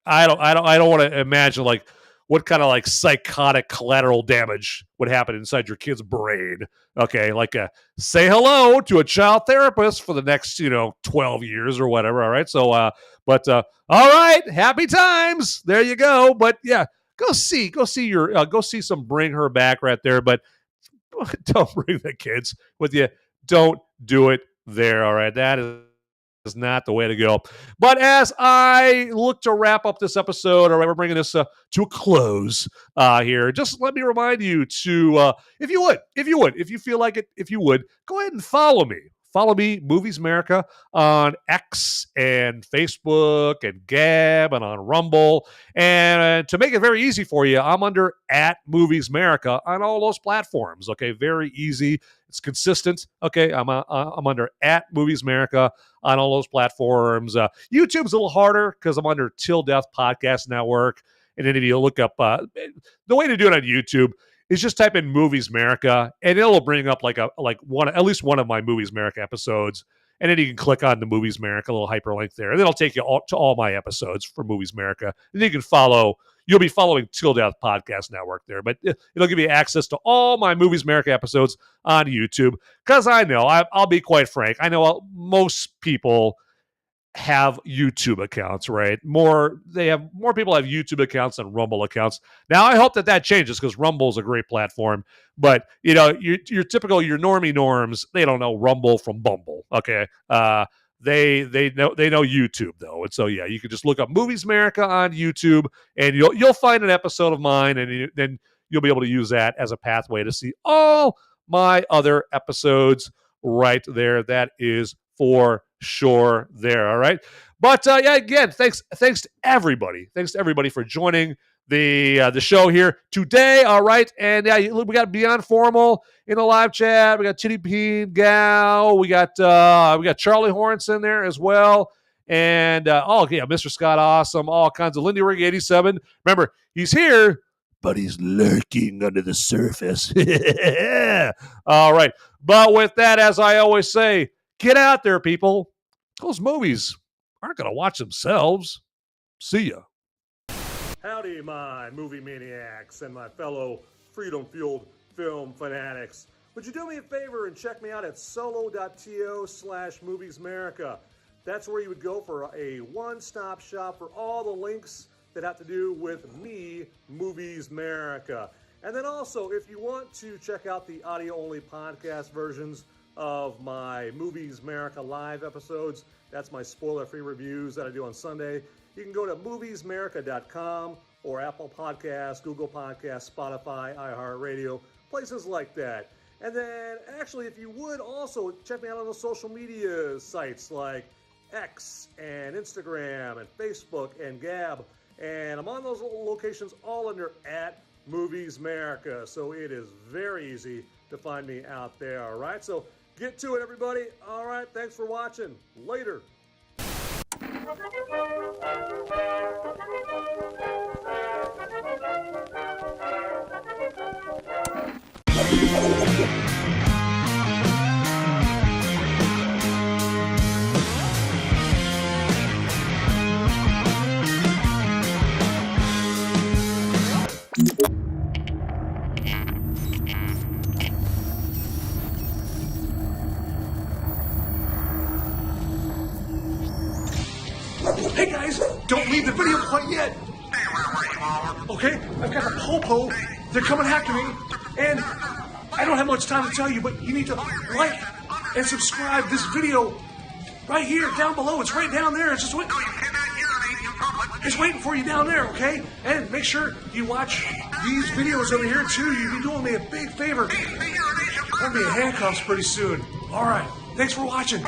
S3: I don't want to imagine like what kind of like psychotic collateral damage would happen inside your kid's brain. Okay, like say hello to a child therapist for the next 12 years or whatever. All right, so all right, happy times. There you go. But yeah, go see some Bring Her Back right there. But don't bring the kids with you. Don't do it there. All right, that is not the way to go. But as I look to wrap up this episode, or we're bringing this to a close here, just let me remind you to, if you feel like it, if you would, go ahead and follow me. Follow me, Movies Merica, on X and Facebook and Gab and on Rumble. And to make it very easy for you, I'm under @Movies Merica on all those platforms. Okay, very easy. It's consistent. Okay, I'm under @Movies Merica on all those platforms. YouTube's a little harder because I'm under Till Death Podcast Network. And then if you look up, the way to do it on YouTube is just type in Movies Merica, and it'll bring up at least one of my Movies Merica episodes. And then you can click on the Movies Merica, a little hyperlink there. And then it'll take you to all my episodes for Movies Merica. And then you can you'll be following Till Death Podcast Network there. But it'll give you access to all my Movies Merica episodes on YouTube. Because I know, I'll be quite frank, I know most people have YouTube accounts, right? More people have YouTube accounts than Rumble accounts. Now I hope that changes because Rumble is a great platform. But your normie norms, they don't know Rumble from Bumble. Okay, they know YouTube though, and so yeah, you can just look up Movies Merica on YouTube, and you'll find an episode of mine, and then you'll be able to use that as a pathway to see all my other episodes right there. That is for sure there. All right. But yeah, again, thanks to everybody. Thanks to everybody for joining the show here today. All right. And yeah, we got Beyond Formal in the live chat. We got Titty Peen Gal. We got Charlie Horns in there as well. And Mr. Scott Awesome, all kinds of Lindy Rig 87. Remember, he's here, but he's lurking under the surface. All right. But with that, as I always say, get out there, people. Those movies aren't going to watch themselves. See ya. Howdy, my movie maniacs and my fellow freedom-fueled film fanatics. Would you do me a favor and check me out at solo.to/moviesmerica? That's where you would go for a one-stop shop for all the links that have to do with me, Movies Merica. And then also, if you want to check out the audio-only podcast versions of my Movies Merica live episodes, that's my spoiler-free reviews that I do on Sunday, you can go to moviesmerica.com or Apple Podcasts, Google Podcasts, Spotify, iHeartRadio, places like that. And then, actually, if you would also check me out on the social media sites like X and Instagram and Facebook and Gab. And I'm on those locations all under @Movies Merica. So it is very easy to find me out there, all right? So get to it, everybody. All right, thanks for watching. Later.
S1: Hey guys, don't leave the video quite yet. Okay, I've got a popo. They're coming after me, and I don't have much time to tell you, but you need to like and subscribe this video right here, down below. It's right down there. It's just waiting. It's waiting for you down there, okay? And make sure you watch these videos over here too. You'll be doing me a big favor. I'm gonna be in handcuffs pretty soon. All right, thanks for watching.